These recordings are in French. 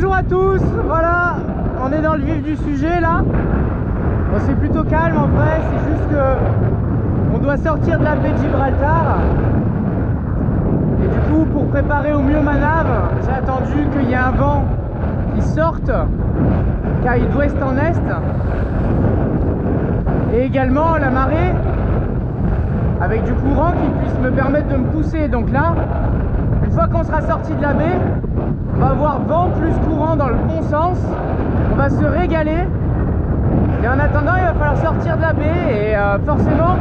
Bonjour à tous, voilà, on est dans le vif du sujet là. Bon, c'est plutôt calme en vrai, c'est juste que on doit sortir de la baie de Gibraltar. Et du coup, pour préparer au mieux ma nave, j'ai attendu qu'il y ait un vent qui sorte, qui aille d'ouest en est. Et également la marée, avec du courant qui puisse me permettre de me pousser. Donc là, une fois qu'on sera sorti de la baie, on va avoir vent plus courant dans le bon sens, on va se régaler. Et en attendant, il va falloir sortir de la baie et forcément,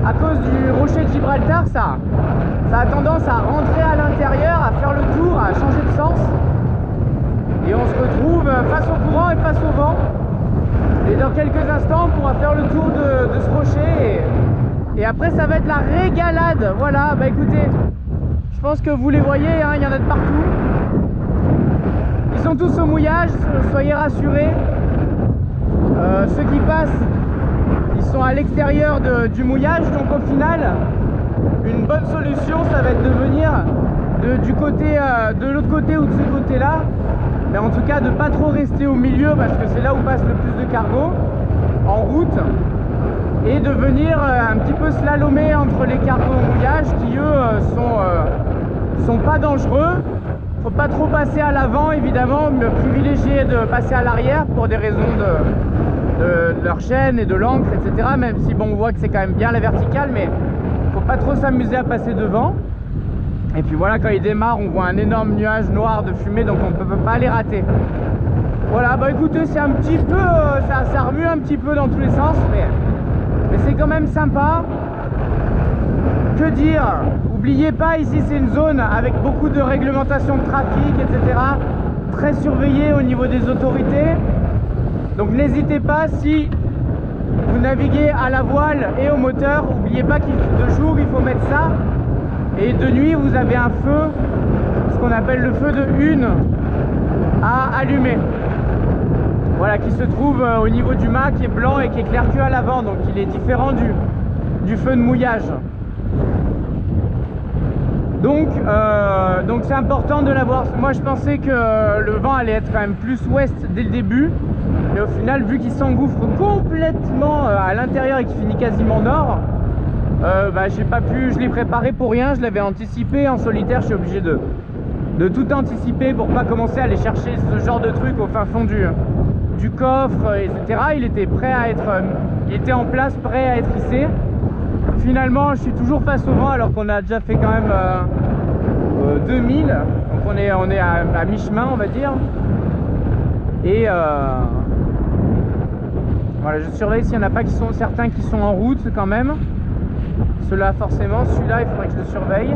à cause du rocher de Gibraltar, ça a tendance à rentrer à l'intérieur, à faire le tour, à changer de sens. Et on se retrouve face au courant et face au vent. Et dans quelques instants, on pourra faire le tour de ce rocher. Et après, ça va être la régalade. Voilà, bah écoutez, je pense que vous les voyez, hein, il y en a de partout. Ils sont tous au mouillage, soyez rassurés. Ceux qui passent, ils sont à l'extérieur du mouillage. Donc au final, une bonne solution, ça va être de venir de l'autre côté ou de ce côté-là. Mais en tout cas, de pas trop rester au milieu parce que c'est là où passe le plus de cargo en route. Et de venir un petit peu slalomer entre les cargos au mouillage qui eux sont pas dangereux. Faut pas trop passer à l'avant évidemment, mais privilégier de passer à l'arrière pour des raisons de leur chaîne et de l'encre, etc. Même si bon, on voit que c'est quand même bien la verticale, mais faut pas trop s'amuser à passer devant. Et puis voilà, quand il démarre, on voit un énorme nuage noir de fumée, donc on ne peut pas les rater. Voilà, bah écoutez, c'est un petit peu, ça remue un petit peu dans tous les sens, mais c'est quand même sympa. Que dire? N'oubliez pas, ici c'est une zone avec beaucoup de réglementation de trafic, etc. Très surveillée au niveau des autorités. Donc n'hésitez pas, si vous naviguez à la voile et au moteur, n'oubliez pas que de jour il faut mettre ça. Et de nuit vous avez un feu, ce qu'on appelle le feu de hune, à allumer. Voilà, qui se trouve au niveau du mât, qui est blanc et qui éclaire que à l'avant. Donc il est différent du feu de mouillage. Donc c'est important de l'avoir. Moi je pensais que le vent allait être quand même plus ouest dès le début, mais au final, vu qu'il s'engouffre complètement à l'intérieur et qu'il finit quasiment nord, j'ai pas pu, je l'ai préparé pour rien, je l'avais anticipé. En solitaire, je suis obligé de tout anticiper pour pas commencer à aller chercher ce genre de truc au fin fond du coffre, etc. Il était prêt à être, il était en place, prêt à être hissé. Finalement, je suis toujours face au vent alors qu'on a déjà fait quand même 2000, donc on est à mi-chemin, on va dire. Et voilà, je surveille s'il n'y en a pas certains qui sont en route quand même. Ceux-là forcément, celui-là il faudrait que je le surveille.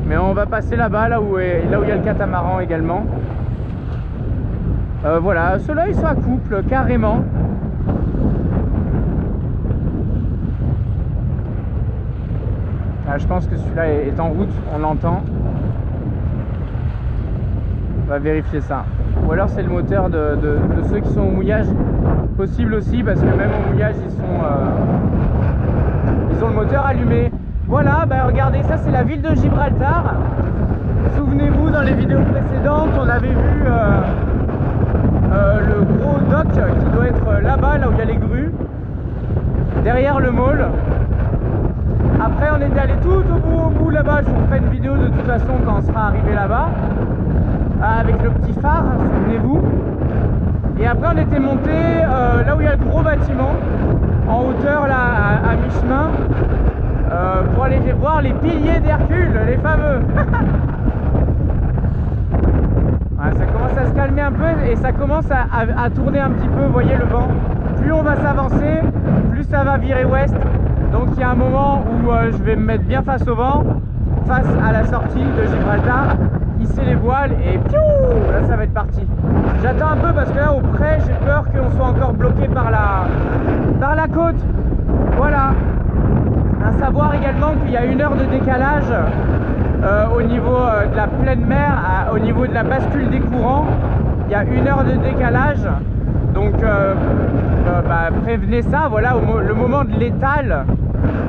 Mais on va passer là-bas, là où il y a le catamaran également. Voilà, ceux-là ils sont à couple, carrément. Ah, je pense que celui-là est en route, on l'entend. On va vérifier ça. Ou alors c'est le moteur de ceux qui sont au mouillage. Possible aussi, parce que même au mouillage ils ont le moteur allumé. Voilà, bah regardez, ça c'est la ville de Gibraltar. Souvenez-vous, dans les vidéos précédentes, on avait vu le gros dock qui doit être là-bas, là où il y a les grues, derrière le mall. Après on était allé tout au bout là-bas, je vous ferai une vidéo de toute façon quand on sera arrivé là-bas, avec le petit phare, souvenez-vous. Et après on était monté là où il y a le gros bâtiment, en hauteur là à mi-chemin, pour aller voir les piliers d'Hercule, les fameux. Voilà, ça commence à se calmer un peu et ça commence à tourner un petit peu, vous voyez le vent. Plus on va s'avancer, plus ça va virer ouest. Donc il y a un moment où je vais me mettre bien face au vent, face à la sortie de Gibraltar, hisser les voiles et piou, là ça va être parti. J'attends un peu parce que là au près j'ai peur qu'on soit encore bloqué par la côte. Voilà. À savoir également qu'il y a 1 heure de décalage au niveau de la pleine mer, au niveau de la bascule des courants. Il y a 1 heure de décalage. Donc prévenez ça, voilà, le moment de l'étale,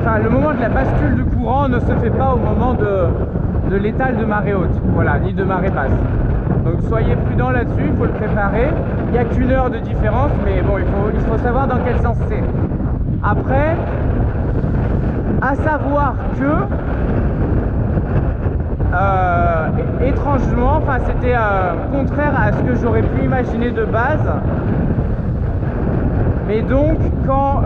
enfin le moment de la bascule du courant ne se fait pas au moment de l'étale de marée haute, voilà, ni de marée basse. Donc soyez prudents là-dessus, il faut le préparer. Il n'y a qu'une heure de différence, mais bon, il faut savoir dans quel sens c'est. Après, à savoir que étrangement, enfin c'était contraire à ce que j'aurais pu imaginer de base. Mais donc quand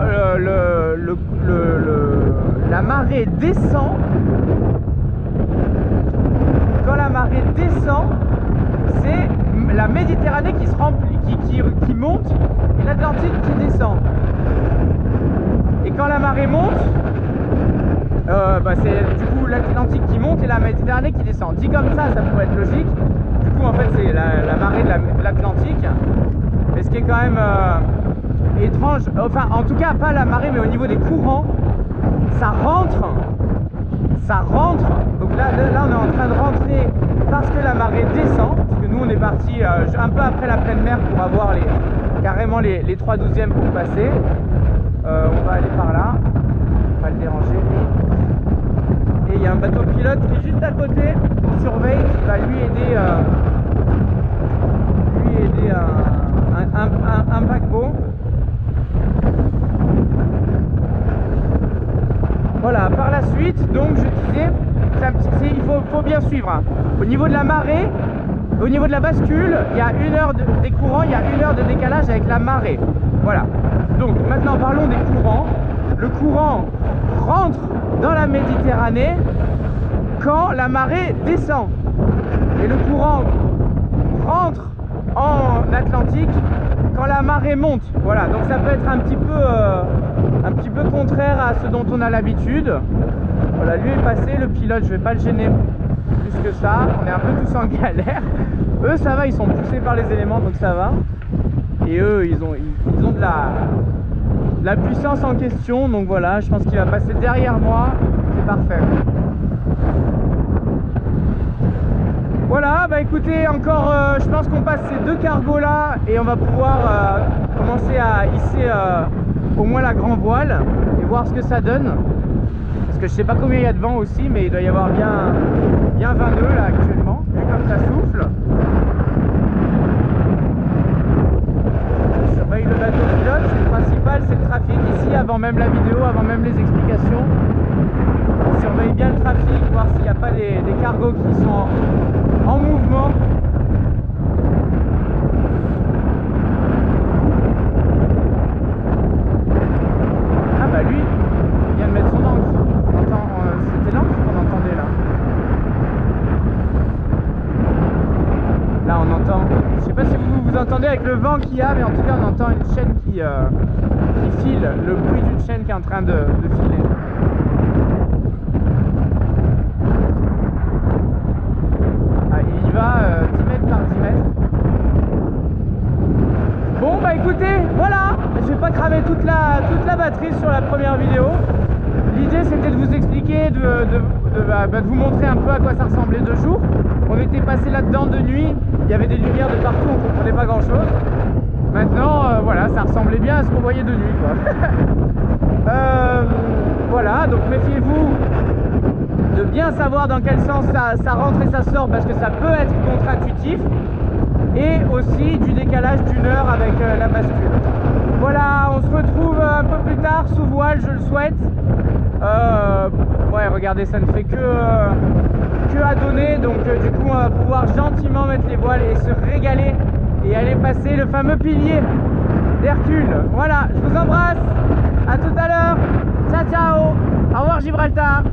la marée descend, c'est la Méditerranée qui se remplit, qui monte, et l'Atlantique qui descend. Et quand la marée monte, c'est du coup l'Atlantique qui monte et la Méditerranée qui descend. Dit comme ça pourrait être logique. Du coup, en fait, c'est la marée de l'Atlantique. Mais ce qui est quand même étrange, enfin, en tout cas, pas la marée, mais au niveau des courants, ça rentre. Donc là, on est en train de rentrer parce que la marée descend. Parce que nous, on est parti un peu après la pleine mer pour avoir carrément les 3/12e pour passer. On va aller par là. On va le déranger. Et il y a un bateau pilote qui est juste à côté, qu'on surveille, qui va lui aider un paquebot. Voilà, par la suite, donc je disais, il faut bien suivre. Hein. Au niveau de la marée, au niveau de la bascule, il y a une heure des courants, il y a une heure de décalage avec la marée. Voilà. Donc maintenant parlons des courants. Le courant rentre dans la Méditerranée quand la marée descend. Et le courant rentre en Atlantique quand la marée monte. Voilà, donc ça peut être un petit peu contraire à ce dont on a l'habitude. Voilà, lui est passé, le pilote, je vais pas le gêner plus que ça. On est un peu tous en galère. Eux, ça va, ils sont poussés par les éléments, donc ça va. Et eux, ils ont de la puissance en question, donc voilà, je pense qu'il va passer derrière moi, c'est parfait. Voilà, bah écoutez, encore, je pense qu'on passe ces 2 cargos là et on va pouvoir commencer à hisser au moins la grand voile et voir ce que ça donne. Parce que je sais pas combien il y a de vent aussi, mais il doit y avoir bien 20 nœuds là actuellement, vu comme ça souffle. Le bateau pilote, c'est le principal, c'est le trafic ici, avant même la vidéo, avant même les explications. On surveille bien le trafic, voir s'il n'y a pas des cargos qui sont en mouvement. Ah bah lui, il vient de mettre son ancre. C'était l'ancre qu'on entendait là. Là on entend, je sais pas si vous entendez avec le vent qu'il y a, mais en tout cas on entend une chaîne qui file, le bruit d'une chaîne qui est en train de filer. Ah, il y va 10 mètres par 10 mètres. Bon bah écoutez, voilà, je vais pas cramer toute la batterie sur la première vidéo. L'idée c'était de vous expliquer, de vous montrer un peu à quoi ça ressemblait de jour. On était passé là-dedans de nuit, il y avait des lumières de partout, on ne comprenait pas grand-chose. Maintenant, voilà, ça ressemblait bien à ce qu'on voyait de nuit, quoi. Voilà, donc méfiez-vous de bien savoir dans quel sens ça rentre et ça sort, parce que ça peut être contre-intuitif. Et aussi du décalage d'une heure avec la bascule. Voilà, on se retrouve un peu plus tard sous voile, je le souhaite. Ouais, regardez, ça ne fait que à donner, donc du coup on va pouvoir gentiment mettre les voiles et se régaler et aller passer le fameux pilier d'Hercule. Voilà, je vous embrasse, à tout à l'heure, ciao ciao, au revoir Gibraltar.